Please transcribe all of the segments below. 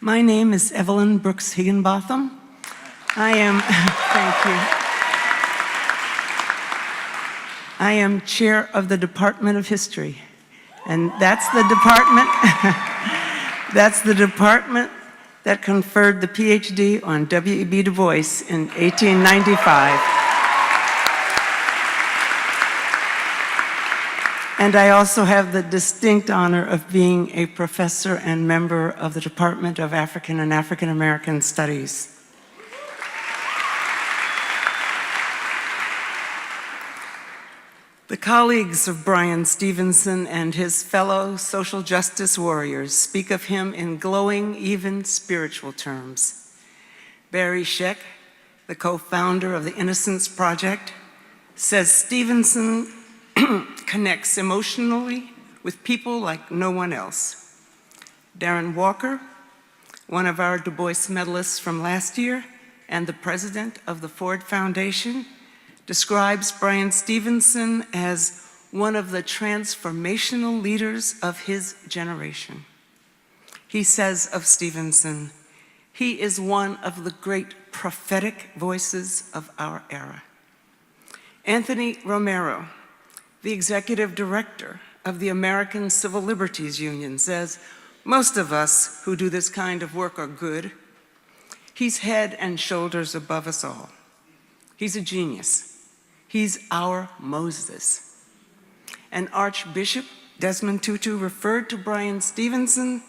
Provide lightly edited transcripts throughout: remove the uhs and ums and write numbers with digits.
My name is Evelyn Brooks Higginbotham. I am, thank you. I am chair of the Department of History, and that's the department, that's the department that conferred the PhD on W.E.B. Du Bois in 1895. And I also have the distinct honor of being a professor and member of the Department of African and African American Studies. The colleagues of Bryan Stevenson and his fellow social justice warriors speak of him in glowing, even spiritual terms. Barry Scheck, the co-founder of the Innocence Project, says Stevenson connects emotionally with people like no one else. Darren Walker, one of our Du Bois medalists from last year and the president of the Ford Foundation, describes Bryan Stevenson as one of the transformational leaders of his generation. He says of Stevenson, he is one of the great prophetic voices of our era. Anthony Romero, the executive director of the American Civil Liberties Union, says, most of us who do this kind of work are good. He's head and shoulders above us all. He's a genius. He's our Moses. And Archbishop Desmond Tutu referred to Bryan Stevenson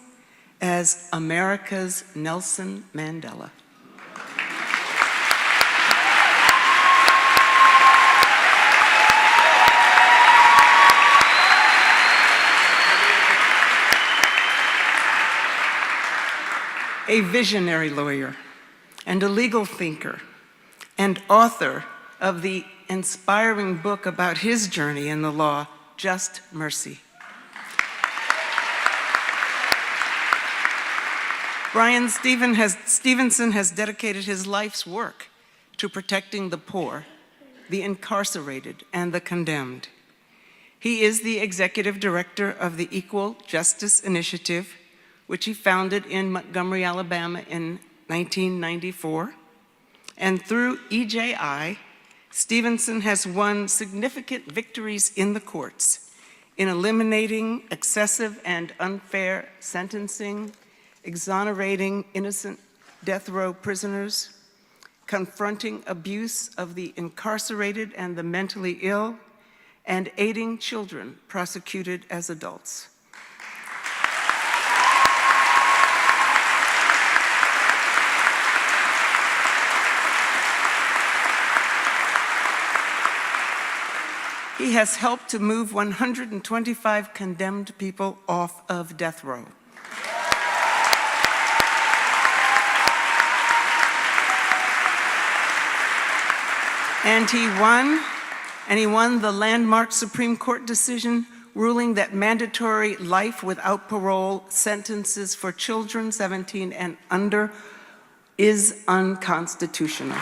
as America's Nelson Mandela. A visionary lawyer and a legal thinker and author of the inspiring book about his journey in the law, Just Mercy. Bryan Stevenson has dedicated his life's work to protecting the poor, the incarcerated, and the condemned. He is the executive director of the Equal Justice Initiative, which he founded in Montgomery, Alabama in 1994. And through EJI, Stevenson has won significant victories in the courts in eliminating excessive and unfair sentencing, exonerating innocent death row prisoners, confronting abuse of the incarcerated and the mentally ill, and aiding children prosecuted as adults. He has helped to move 125 condemned people off of death row. And he won the landmark Supreme Court decision ruling that mandatory life without parole sentences for children 17 and under is unconstitutional.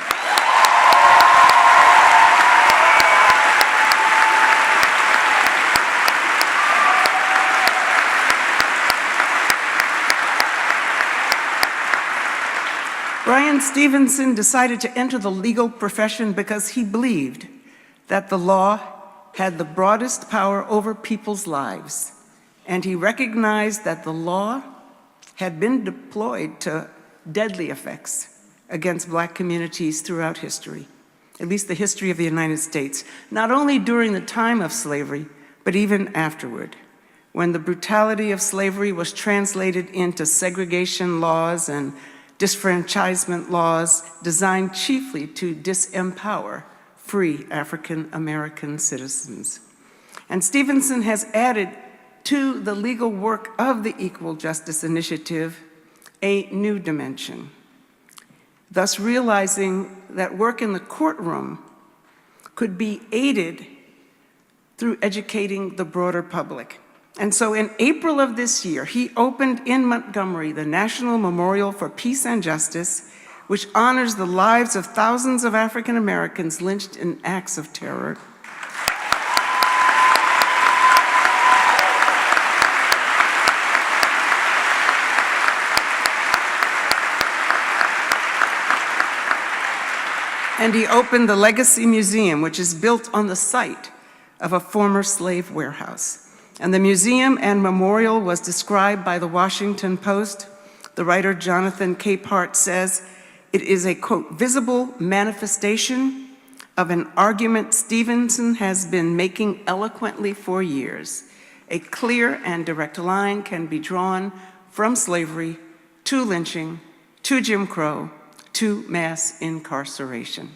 Bryan Stevenson decided to enter the legal profession because he believed that the law had the broadest power over people's lives, and he recognized that the law had been deployed to deadly effects against Black communities throughout history, at least the history of the United States, not only during the time of slavery, but even afterward, when the brutality of slavery was translated into segregation laws and disfranchisement laws designed chiefly to disempower free African American citizens. And Stevenson has added to the legal work of the Equal Justice Initiative a new dimension, thus realizing that work in the courtroom could be aided through educating the broader public. And so in April of this year, he opened in Montgomery the National Memorial for Peace and Justice, which honors the lives of thousands of African Americans lynched in acts of terror. And he opened the Legacy Museum, which is built on the site of a former slave warehouse. And the museum and memorial was described by the Washington Post. The writer Jonathan Capehart says, it is a, quote, visible manifestation of an argument Stevenson has been making eloquently for years. A clear and direct line can be drawn from slavery to lynching, to Jim Crow, to mass incarceration.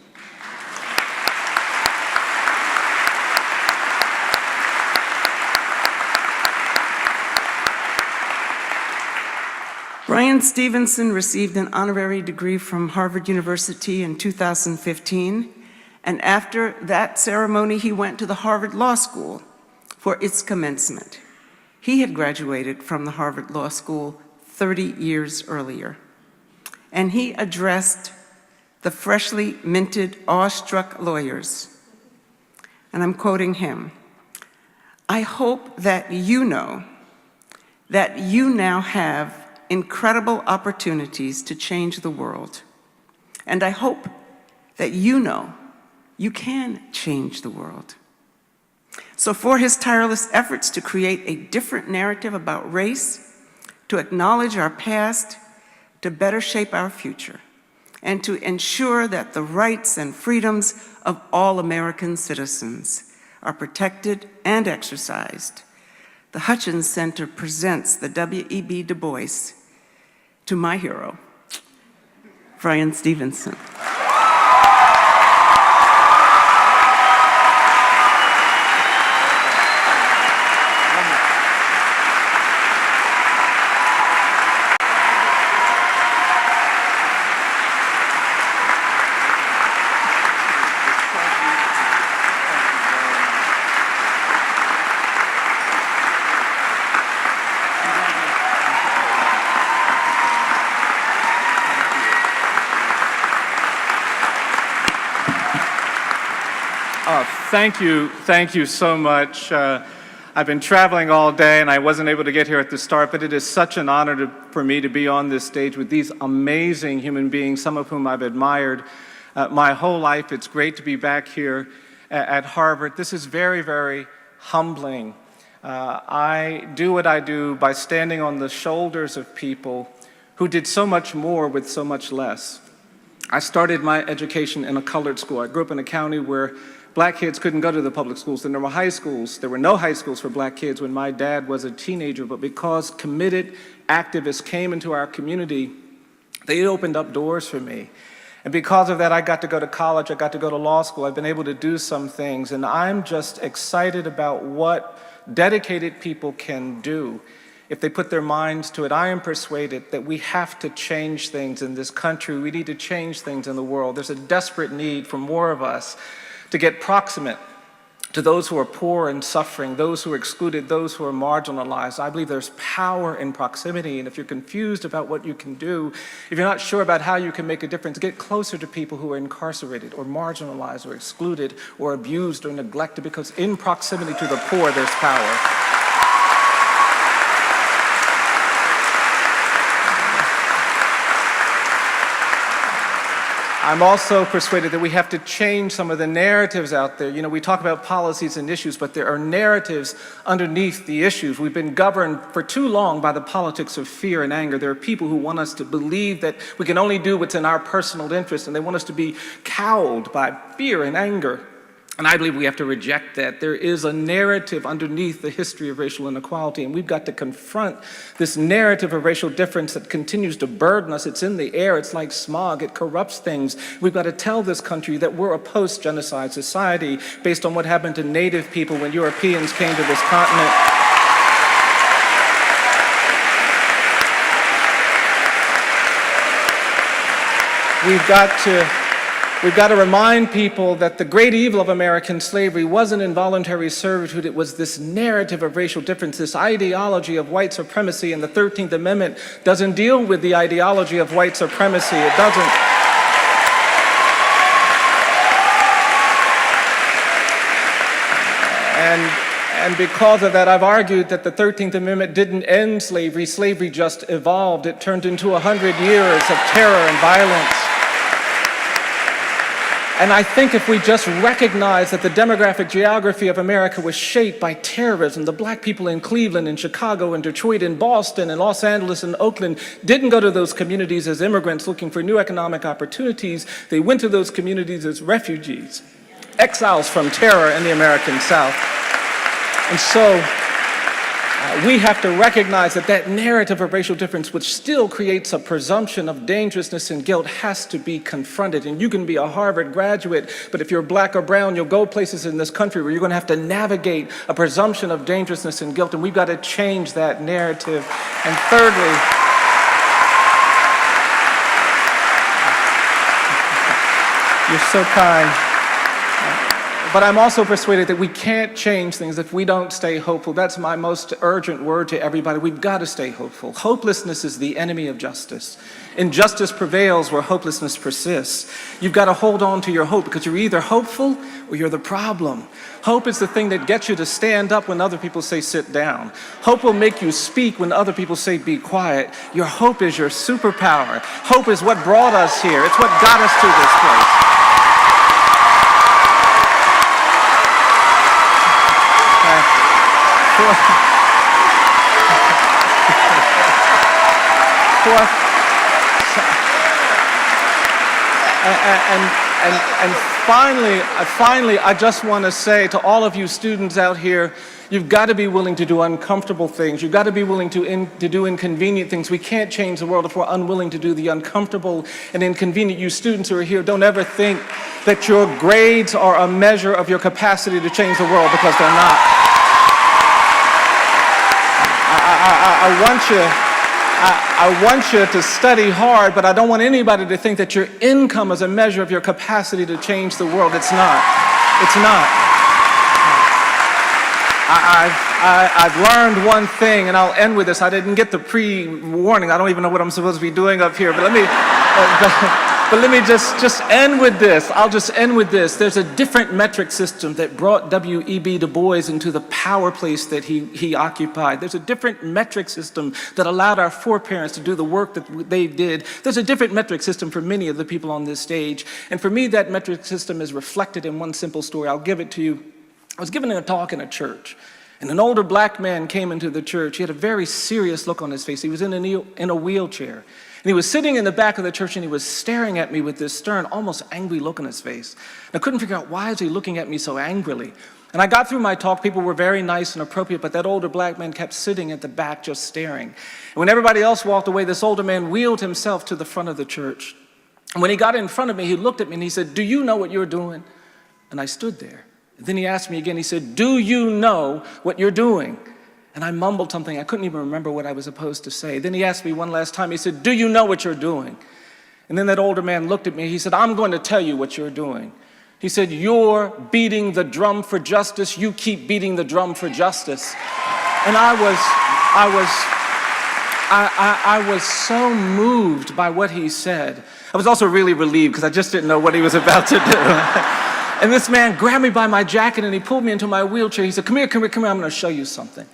Bryan Stevenson received an honorary degree from Harvard University in 2015, and after that ceremony, he went to the Harvard Law School for its commencement. He had graduated from the Harvard Law School 30 years earlier, and he addressed the freshly minted, awestruck lawyers, and I'm quoting him, "I hope that you know that you now have incredible opportunities to change the world. And I hope that you know you can change the world." So for his tireless efforts to create a different narrative about race, to acknowledge our past, to better shape our future, and to ensure that the rights and freedoms of all American citizens are protected and exercised, the Hutchins Center presents the W.E.B. Du Bois to my hero, Bryan Stevenson. Thank you so much. I've been traveling all day and I wasn't able to get here at the start, but it is such an honor for me to be on this stage with these amazing human beings, some of whom I've admired my whole life. It's great to be back here at Harvard. This is very, very humbling. I do what I do by standing on the shoulders of people who did so much more with so much less. I started my education in a colored school. I grew up in a county where black kids couldn't go to the public schools. There were high schools. There were no high schools for black kids when my dad was a teenager, but because committed activists came into our community, they opened up doors for me. And because of that, I got to go to college, I got to go to law school, I've been able to do some things, and I'm just excited about what dedicated people can do if they put their minds to it. I am persuaded that we have to change things in this country. We need to change things in the world. There's a desperate need for more of us to get proximate to those who are poor and suffering, those who are excluded, those who are marginalized. I believe there's power in proximity, and if you're confused about what you can do, if you're not sure about how you can make a difference, get closer to people who are incarcerated or marginalized or excluded or abused or neglected, because in proximity to the poor, there's power. I'm also persuaded that we have to change some of the narratives out there. You know, we talk about policies and issues, but there are narratives underneath the issues. We've been governed for too long by the politics of fear and anger. There are people who want us to believe that we can only do what's in our personal interest, and they want us to be cowed by fear and anger. And I believe we have to reject that. There is a narrative underneath the history of racial inequality, and we've got to confront this narrative of racial difference that continues to burden us. It's in the air, it's like smog, it corrupts things. We've got to tell this country that we're a post-genocide society based on what happened to Native people when Europeans came to this continent. We've got to remind people that the great evil of American slavery wasn't involuntary servitude. It was this narrative of racial difference, this ideology of white supremacy, and the 13th Amendment doesn't deal with the ideology of white supremacy. It doesn't. And because of that, I've argued that the 13th Amendment didn't end slavery. Slavery just evolved. It turned into 100 years of terror and violence. And I think if we just recognize that the demographic geography of America was shaped by terrorism, the black people in Cleveland and Chicago and Detroit and Boston and Los Angeles and Oakland didn't go to those communities as immigrants looking for new economic opportunities. They went to those communities as refugees, exiles from terror in the American South. And so we have to recognize that that narrative of racial difference, which still creates a presumption of dangerousness and guilt, has to be confronted. And you can be a Harvard graduate, but if you're black or brown, you'll go places in this country where you're going to have to navigate a presumption of dangerousness and guilt, and we've got to change that narrative. And thirdly, you're so kind. But I'm also persuaded that we can't change things if we don't stay hopeful. That's my most urgent word to everybody. We've got to stay hopeful. Hopelessness is the enemy of justice. Injustice prevails where hopelessness persists. You've got to hold on to your hope because you're either hopeful or you're the problem. Hope is the thing that gets you to stand up when other people say sit down. Hope will make you speak when other people say be quiet. Your hope is your superpower. Hope is what brought us here. It's what got us to this place. And finally, I just want to say to all of you students out here, you've got to be willing to do uncomfortable things. You've got to be willing to do inconvenient things. We can't change the world if we're unwilling to do the uncomfortable and inconvenient. You students who are here, don't ever think that your grades are a measure of your capacity to change the world, because they're not. I want you to study hard, but I don't want anybody to think that your income is a measure of your capacity to change the world. It's not. It's not. I've learned one thing, and I'll end with this. I didn't get the pre-warning. I don't even know what I'm supposed to be doing up here, but let me just end with this. I'll just end with this. There's a different metric system that brought W.E.B. Du Bois into the power place that he occupied. There's a different metric system that allowed our foreparents to do the work that they did. There's a different metric system for many of the people on this stage. And for me, that metric system is reflected in one simple story. I'll give it to you. I was giving a talk in a church, and an older black man came into the church. He had a very serious look on his face. He was in a wheelchair. And he was sitting in the back of the church, and he was staring at me with this stern, almost angry look on his face. And I couldn't figure out, why is he looking at me so angrily? And I got through my talk. People were very nice and appropriate, but that older black man kept sitting at the back just staring. And when everybody else walked away, this older man wheeled himself to the front of the church. And when he got in front of me, he looked at me and he said, "Do you know what you're doing?" And I stood there. And then he asked me again, he said, "Do you know what you're doing?" And I mumbled something. I couldn't even remember what I was supposed to say. Then he asked me one last time. He said, "Do you know what you're doing?" And then that older man looked at me. He said, "I'm going to tell you what you're doing." He said, "You're beating the drum for justice. You keep beating the drum for justice." And I was so moved by what he said. I was also really relieved because I just didn't know what he was about to do. And this man grabbed me by my jacket and he pulled me into my wheelchair. He said, "Come here, I'm going to show you something."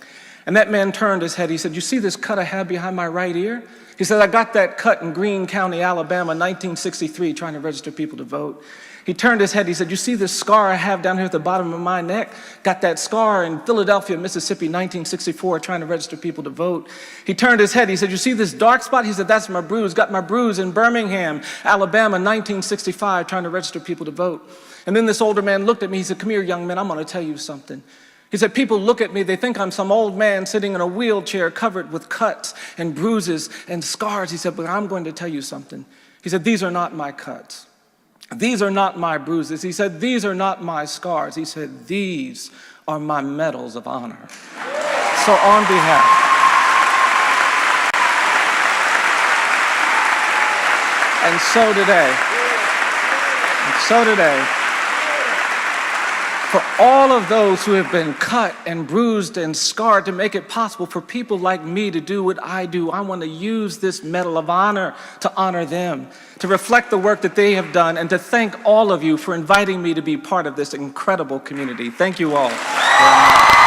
And that man turned his head. He said, "You see this cut I have behind my right ear?" He said, "I got that cut in Greene County, Alabama, 1963, trying to register people to vote." He turned his head. He said, "You see this scar I have down here at the bottom of my neck? Got that scar in Philadelphia, Mississippi, 1964, trying to register people to vote." He turned his head. He said, "You see this dark spot?" He said, "That's my bruise. Got my bruise in Birmingham, Alabama, 1965, trying to register people to vote." And then this older man looked at me. He said, "Come here, young man, I'm going to tell you something." He said, "People look at me, they think I'm some old man sitting in a wheelchair covered with cuts and bruises and scars." He said, "But I'm going to tell you something." He said, "These are not my cuts. These are not my bruises." He said, "These are not my scars." He said, "These are my medals of honor." So on behalf. And so today, for all of those who have been cut and bruised and scarred to make it possible for people like me to do what I do, I want to use this Medal of Honor to honor them, to reflect the work that they have done, and to thank all of you for inviting me to be part of this incredible community. Thank you all very much.